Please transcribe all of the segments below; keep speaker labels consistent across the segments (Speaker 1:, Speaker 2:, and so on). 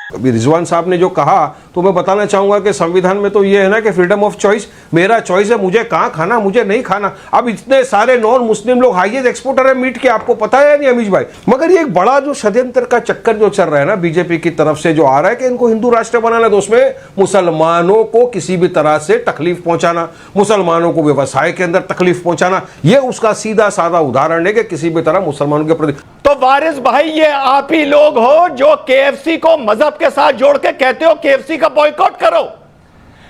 Speaker 1: अभी रिजवान साहब ने जो कहा तो मैं बताना चाहूंगा कि संविधान में तो ये है ना कि फ्रीडम ऑफ चॉइस, मेरा चॉइस है मुझे कहाँ खाना मुझे नहीं खाना। अब इतने सारे नॉन मुस्लिम लोग हाईएस्ट एक्सपोर्टर है मीट के, आपको पता है नहीं अमीश भाई? मगर ये एक बड़ा जो षड्यंत्र का चक्कर जो चल रहा है ना बीजेपी की तरफ से जो आ रहा है कि इनको हिंदू राष्ट्र बनाना, तो उसमें मुसलमानों को किसी भी तरह से तकलीफ पहुंचाना, मुसलमानों को व्यवसाय के अंदर तकलीफ पहुंचाना, ये उसका सीधा साधा उदाहरण है कि किसी भी तरह मुसलमानों के प्रति।
Speaker 2: तो वारिस भाई ये आप ही लोग हो जो केएफसी को मजहब के साथ जोड़ के कहते हो केएफसी का बॉयकॉट करो।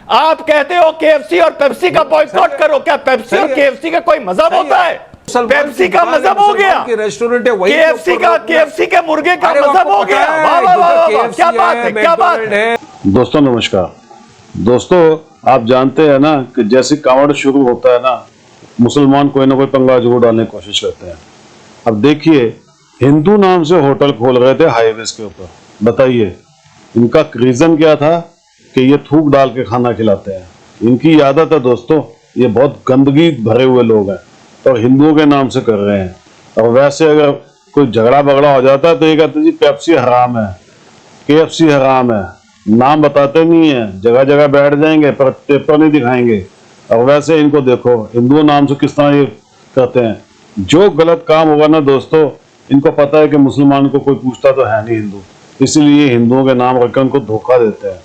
Speaker 2: आप कहते हो केएफसी और पेप्सी का बॉयकॉट करो। क्या पेप्सी और केएफसी का कोई मजहब होता है? पेप्सी का मजहब हो गया,
Speaker 1: रेस्टोरेंट है वही,
Speaker 2: केएफसी के मुर्गे का मजहब हो गया। वाह वाह वाह, क्या बात है, क्या बात है।
Speaker 3: दोस्तों नमस्कार। दोस्तों आप जानते हैं ना कि जैसे कावड़ शुरू होता है ना, मुसलमान कोई ना कोई पंगा जरूर डालने की कोशिश करते हैं। अब देखिए, हिंदू नाम से होटल खोल रहे थे हाईवेज के ऊपर, बताइए इनका रीजन क्या था? कि ये थूक डाल के खाना खिलाते हैं। इनकी आदत है दोस्तों, ये बहुत गंदगी भरे हुए लोग हैं और हिंदुओं के नाम से कर रहे हैं। और वैसे अगर कोई झगड़ा बगड़ा हो जाता है तो ये कहते जी पेप्सी हराम है, केएफसी हराम है, नाम बताते नहीं है, जगह जगह बैठ जाएंगे पर पेपर नहीं दिखाएंगे। और वैसे इनको देखो हिंदुओं नाम से किस तरह ये करते हैं। जो गलत काम होगा ना दोस्तों, इनको पता है कि मुसलमान को कोई पूछता तो है नहीं हिंदू, इसीलिए हिंदुओं के नाम रखकर उनको धोखा देते हैं।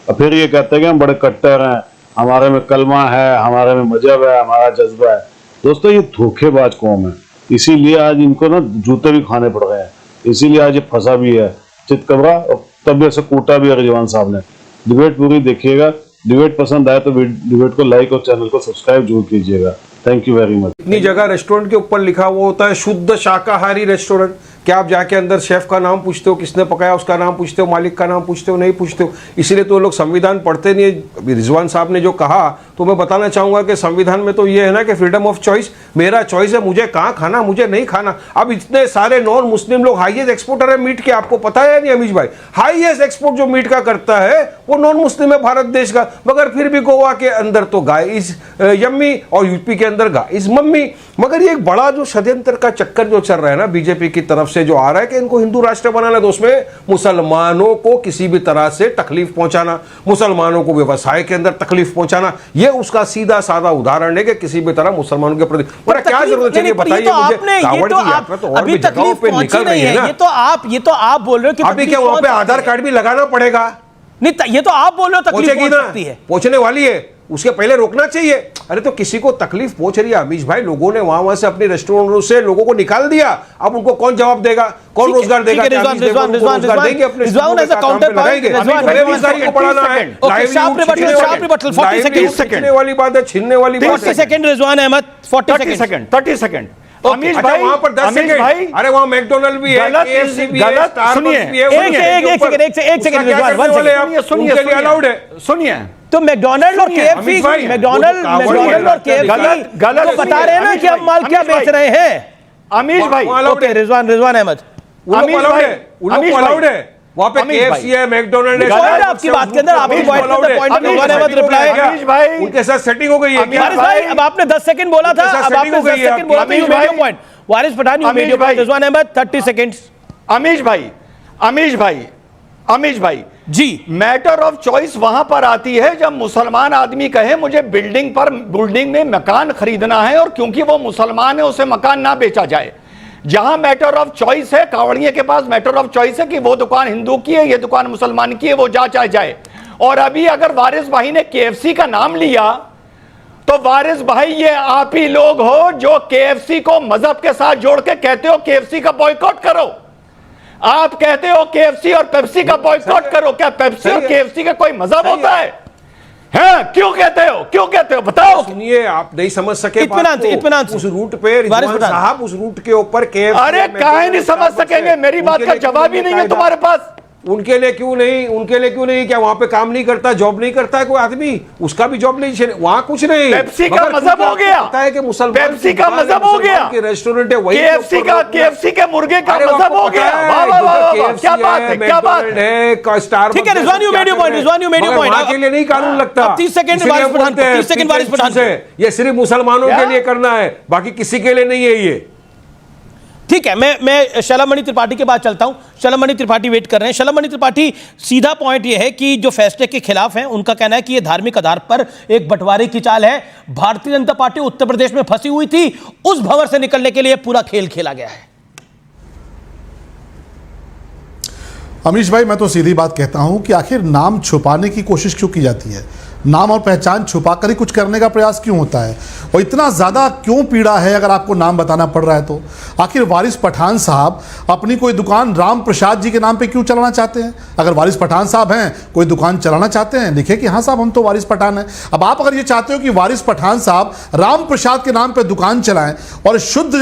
Speaker 3: और फिर ये कहते हैं कि हम बड़े कट्टर हैं, हमारे में कलमा है, हमारे में मजहब है, हमारा जज्बा है। दोस्तों ये धोखेबाज कौम है, इसीलिए आज इनको ना जूते भी खाने पड़ रहे हैं, इसीलिए आज ये फंसा भी है चितकबरा और तब से कूटा भी है रिजवान साहब ने। डिबेट पूरी देखिएगा, डिबेट पसंद आए तो डिबेट को लाइक और चैनल को सब्सक्राइब जरूर कीजिएगा। Thank you very much.
Speaker 1: इतनी जगह रेस्टोरेंट के ऊपर लिखा हुआ होता है शुद्ध शाकाहारी रेस्टोरेंट। क्या आप जाके अंदर शेफ का नाम पूछते हो, किसने पकाया उसका नाम पूछते हो, मालिक का नाम पूछते हो? नहीं पूछते हो। इसीलिए तो लोग संविधान पढ़ते नहीं है। अभी रिजवान साहब ने जो कहा तो मैं बताना चाहूंगा कि संविधान में तो ये है ना कि फ्रीडम ऑफ चॉइस, मेरा चॉइस है मुझे कहाँ खाना मुझे नहीं खाना। अब इतने सारे नॉन मुस्लिम लोग हाईएस्ट एक्सपोर्टर है मीट के, आपको पता है नहीं अमीश भाई? हाईएस्ट एक्सपोर्ट जो मीट का करता है वो नॉन मुस्लिम है भारत देश का। मगर फिर भी गोवा के अंदर तो गाय इज यम्मी और यूपी के अंदर गाय इज मम्मी। मगर ये एक बड़ा जो षड्यंत्र का चक्कर जो चल रहा है ना बीजेपी की तरफ से जो आ रहा है कि इनको हिंदू राष्ट्र बनाना, तो उसमें मुसलमानों को किसी भी तरह से तकलीफ पहुंचाना, मुसलमानों को व्यवसाय के अंदर तकलीफ पहुंचाना, ये उसका सीधा सादा उदाहरण है कि किसी भी तरह मुसलमानों के प्रति। पर क्या जरूरत है बताइए मुझे? कावड़ की यात्रा तो और भी जगहों पे निकल रही है ना।
Speaker 4: ये तो आप बोल रहे हो कि
Speaker 1: अभी क्या वहां पे आधार कार्ड भी लगाना पड़ेगा?
Speaker 4: नहीं, ये तो आप बोल रहे हो तकलीफ पहुंच सकती है,
Speaker 1: पहुंचने वाली है, उसके पहले रोकना चाहिए। अरे तो किसी को तकलीफ पहुंच रही है अमीश भाई, लोगों ने वहां से अपने रेस्टोरेंटों से लोगों को निकाल दिया, अब उनको कौन जवाब देगा, कौन रोजगार देगा?
Speaker 4: रिजवान
Speaker 1: वाली बात है, छीनने वाली बात है।
Speaker 4: 30 second Rizwan Ahmed, 40 second,
Speaker 2: 30 second.
Speaker 1: Amish भाई वहां पर 10 सेकंड, अरे वहां मैकडोनल्ड भी है, केएफसी भी है, स्टारबक्स भी है।
Speaker 4: एक सेकंड रिजवान,
Speaker 1: उनके लिए अलाउड है।
Speaker 2: सुनिए,
Speaker 4: तो मैकडोनल्ड और केएफसी, मैकडोनल्ड और केएफसी गलत बता रहे हैं ना कि हम माल क्या बेच रहे हैं।
Speaker 2: अमीश भाई
Speaker 4: ओके, रिजवान अहमद,
Speaker 1: अलाउड है वहां पे केएफसी है, मैकडोनल्ड है।
Speaker 4: आपकी बात के अंदर आपकी
Speaker 1: भाई उनके साथ सेटिंग हो गई है क्या?
Speaker 4: भाई अब आपने 10 सेकंड बोला था, अब आपने 10 सेकंड बोला था, you made your point. Waris Pathan, you made your point. Rizwan Ahmed 30 seconds.
Speaker 2: Amish भाई
Speaker 4: जी,
Speaker 2: मैटर ऑफ चॉइस वहां पर आती है जब मुसलमान आदमी कहे मुझे बिल्डिंग में मकान खरीदना है और क्योंकि वो मुसलमान है उसे मकान ना बेचा जाए। जहां मैटर ऑफ चॉइस है, कावड़िये के पास मैटर ऑफ चॉइस है कि वो दुकान हिंदू की है, ये दुकान मुसलमान की है, वो चाहे जाए। और अभी अगर वारिस भाई ने केएफसी का नाम लिया तो वारिस भाई ये आप ही लोग हो जो केएफसी को मजहब के साथ जोड़ के कहते हो केएफसी का बॉयकॉट करो। आप कहते हो केएफसी और पेप्सी का बॉयकॉट करो। क्या पेप्सी और केएफसी का कोई मजहब होता है? क्यों कहते हो बताओ।
Speaker 1: सुनिए, आप नहीं समझ सके
Speaker 4: इत्मीनान
Speaker 1: उस रूट पे रिजवान साहब उस रूट के ऊपर केएफसी।
Speaker 2: अरे काहे नहीं समझ सकेंगे? मेरी बात का जवाब ही नहीं है तुम्हारे पास।
Speaker 1: उनके लिए क्यों नहीं? क्या वहां पे काम नहीं करता, जॉब नहीं करता है कोई आदमी? उसका भी जॉब नहीं, वहां कुछ नहीं।
Speaker 2: पेप्सी का मजहब हो गया,
Speaker 1: पता है कि मुसलमान,
Speaker 2: पेप्सी का मजहब हो गया,
Speaker 1: रेस्टोरेंट है वही,
Speaker 2: केएफसी के मुर्गे का मजहब हो गया। क्या बात है?
Speaker 1: स्टारबक्स।
Speaker 4: ठीक है Rizwan, you made your point.
Speaker 1: के लिए नहीं कानून लगता।
Speaker 4: 30 सेकंड वारिस पठान।
Speaker 1: ये सिर्फ मुसलमानों के लिए करना है, बाकी किसी के लिए नहीं है ये।
Speaker 4: ठीक है, मैं शलभमणि त्रिपाठी के बाद चलता हूं। शलभमणि त्रिपाठी वेट कर रहे हैं। शलभमणि त्रिपाठी, सीधा पॉइंट यह है कि जो फैसले के खिलाफ हैं उनका कहना है कि यह धार्मिक आधार पर एक बंटवारे की चाल है। भारतीय जनता पार्टी उत्तर प्रदेश में फंसी हुई थी, उस भंवर से निकलने के लिए पूरा खेल खेला गया है।
Speaker 5: अमीश भाई, मैं तो सीधी बात कहता हूं कि आखिर नाम छुपाने की कोशिश क्यों की जाती है? नाम और पहचान छुपाकर ही कुछ करने का प्रयास क्यों होता है? और इतना ज़्यादा क्यों पीड़ा है अगर आपको नाम बताना पड़ रहा है तो? आखिर वारिस पठान साहब अपनी कोई दुकान राम प्रसाद जी के नाम पे क्यों चलाना चाहते हैं? अगर वारिस पठान साहब हैं, कोई दुकान चलाना चाहते हैं, लिखे कि हाँ साहब हम तो वारिस पठान हैं। अब आप अगर ये चाहते हो कि वारिस पठान साहब राम प्रसाद के नाम पर दुकान चलाएं और शुद्ध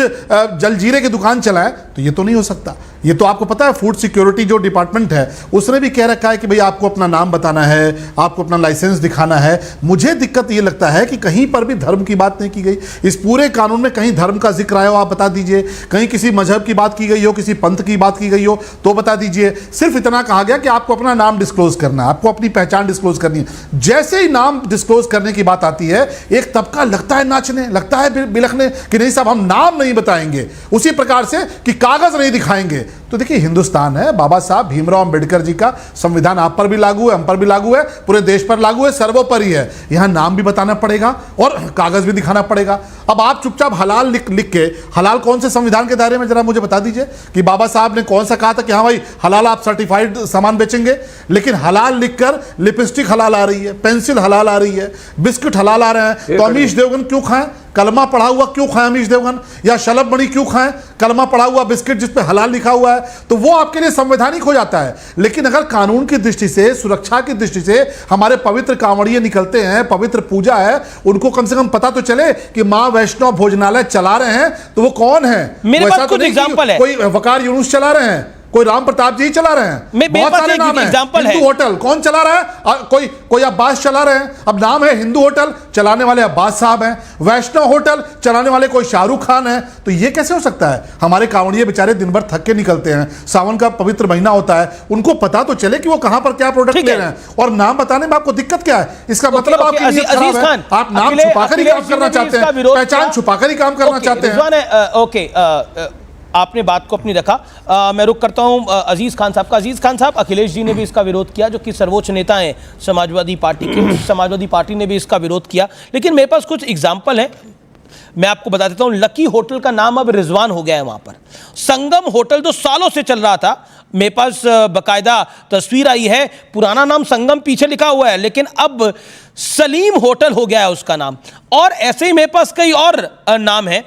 Speaker 5: जलजीरे की दुकान चलाएं, तो ये तो नहीं हो सकता। ये तो आपको पता है, फूड सिक्योरिटी जो डिपार्टमेंट है उसने भी कह रखा है कि भाई आपको अपना नाम बताना है, आपको अपना लाइसेंस दिखाना है। मुझे दिक्कत ये लगता है कि कहीं पर भी धर्म की बात नहीं की गई। इस पूरे कानून में कहीं धर्म का जिक्र आया हो आप बता दीजिए, कहीं किसी मजहब की बात की गई हो, किसी पंथ की बात की गई हो तो बता दीजिए। सिर्फ इतना कहा गया कि आपको अपना नाम डिस्क्लोज करना है, आपको अपनी पहचान डिस्क्लोज करनी है। जैसे ही नाम डिस्क्लोज करने की बात आती है, एक तबका लगता है नाचने, लगता है बिलखने कि नहीं साहब हम नाम नहीं बताएंगे, उसी प्रकार से कि कागज नहीं दिखाएंगे। तो देखिए, हिंदुस्तान है, बाबा साहब भीमराव अंबेडकर जी का संविधान आप पर भी लागू है, हम पर भी लागू है, पूरे देश पर लागू है, सर्वोपरि है। यहां नाम भी बताना पड़ेगा और कागज भी दिखाना पड़ेगा। अब आप चुपचाप हलाल लिख के, हलाल कौन से संविधान के दायरे में, जरा मुझे बता दीजिए कि बाबा साहब ने कौन सा कहा था कि हाँ भाई हलाल आप सर्टिफाइड सामान बेचेंगे। लेकिन हलाल लिखकर लिपस्टिक हलाल आ रही है, पेंसिल हलाल आ रही है, बिस्किट हलाल आ रहे हैं। तो अमीश देवगन क्यों खाएं? कलमा पढ़ा हुआ क्यों खाएं अमीश देवगन? या शलभमणि क्यों खाएं? कलमा पढ़ा हुआ बिस्किट जिस पे हलाल लिखा हुआ है, तो वो आपके लिए संवैधानिक हो जाता है। लेकिन अगर कानून की दृष्टि से, सुरक्षा की दृष्टि से हमारे पवित्र कांवड़िए निकलते हैं, पवित्र पूजा है, उनको कम से कम पता तो चले कि मां वैष्णव भोजनालय चला रहे हैं तो वो कौन है?
Speaker 4: मेरे पास कुछ एग्जांपल है।
Speaker 5: कोई वकार यूनुस चला रहे हैं, कोई राम प्रताप जी चला रहे हैं, बहुत सारे नाम हैं। हिंदू होटल कौन चला रहा है? कोई अब्बास चला रहे हैं। अब नाम है हिंदू होटल, चलाने वाले अब्बास साहब हैं। वैष्णव होटल चलाने वाले कोई शाहरुख खान है। तो ये कैसे हो सकता है? हमारे कांवड़िए बेचारे दिन भर थक के निकलते हैं, सावन का पवित्र महीना होता है, उनको पता तो चले कि वो कहां पर क्या प्रोडक्ट ले रहे हैं। और नाम बताने में आपको दिक्कत क्या है? इसका मतलब आपकी नीयत खराब है। आप नाम छुपाकर ही काम करना चाहते हैं, पहचान छुपाकर ही काम करना चाहते हैं।
Speaker 4: ओके, आपने बात को अपनी रखा। मैं रुक करता हूं अजीज खान साहब का। अजीज खान साहब, अखिलेश जी ने भी इसका विरोध किया, जो कि सर्वोच्च नेता हैं समाजवादी पार्टी के। समाजवादी पार्टी ने भी इसका विरोध किया। लेकिन मेरे पास कुछ एग्जाम्पल हैं, मैं आपको बता देता हूं। लकी होटल का नाम अब रिजवान हो गया है वहां पर। संगम होटल जो सालों से चल रहा था, मेरे पास बकायदा तस्वीर आई है, पुराना नाम संगम पीछे लिखा हुआ है, लेकिन अब सलीम होटल हो गया है उसका नाम। और ऐसे ही मेरे पास कई और नाम है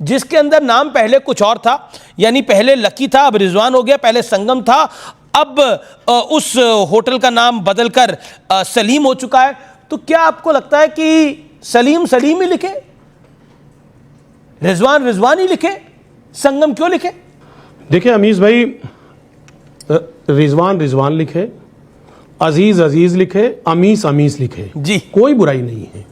Speaker 4: जिसके अंदर नाम पहले कुछ और था, यानी पहले लकी था अब रिजवान हो गया, पहले संगम था अब उस होटल का नाम बदलकर सलीम हो चुका है। तो क्या आपको लगता है कि सलीम सलीम ही लिखे, रिजवान रिजवान ही लिखे, संगम क्यों लिखे?
Speaker 6: देखिए अमीश भाई, रिजवान रिजवान लिखे, अजीज अजीज लिखे, अमीस अमीस लिखे,
Speaker 4: जी
Speaker 6: कोई बुराई नहीं है।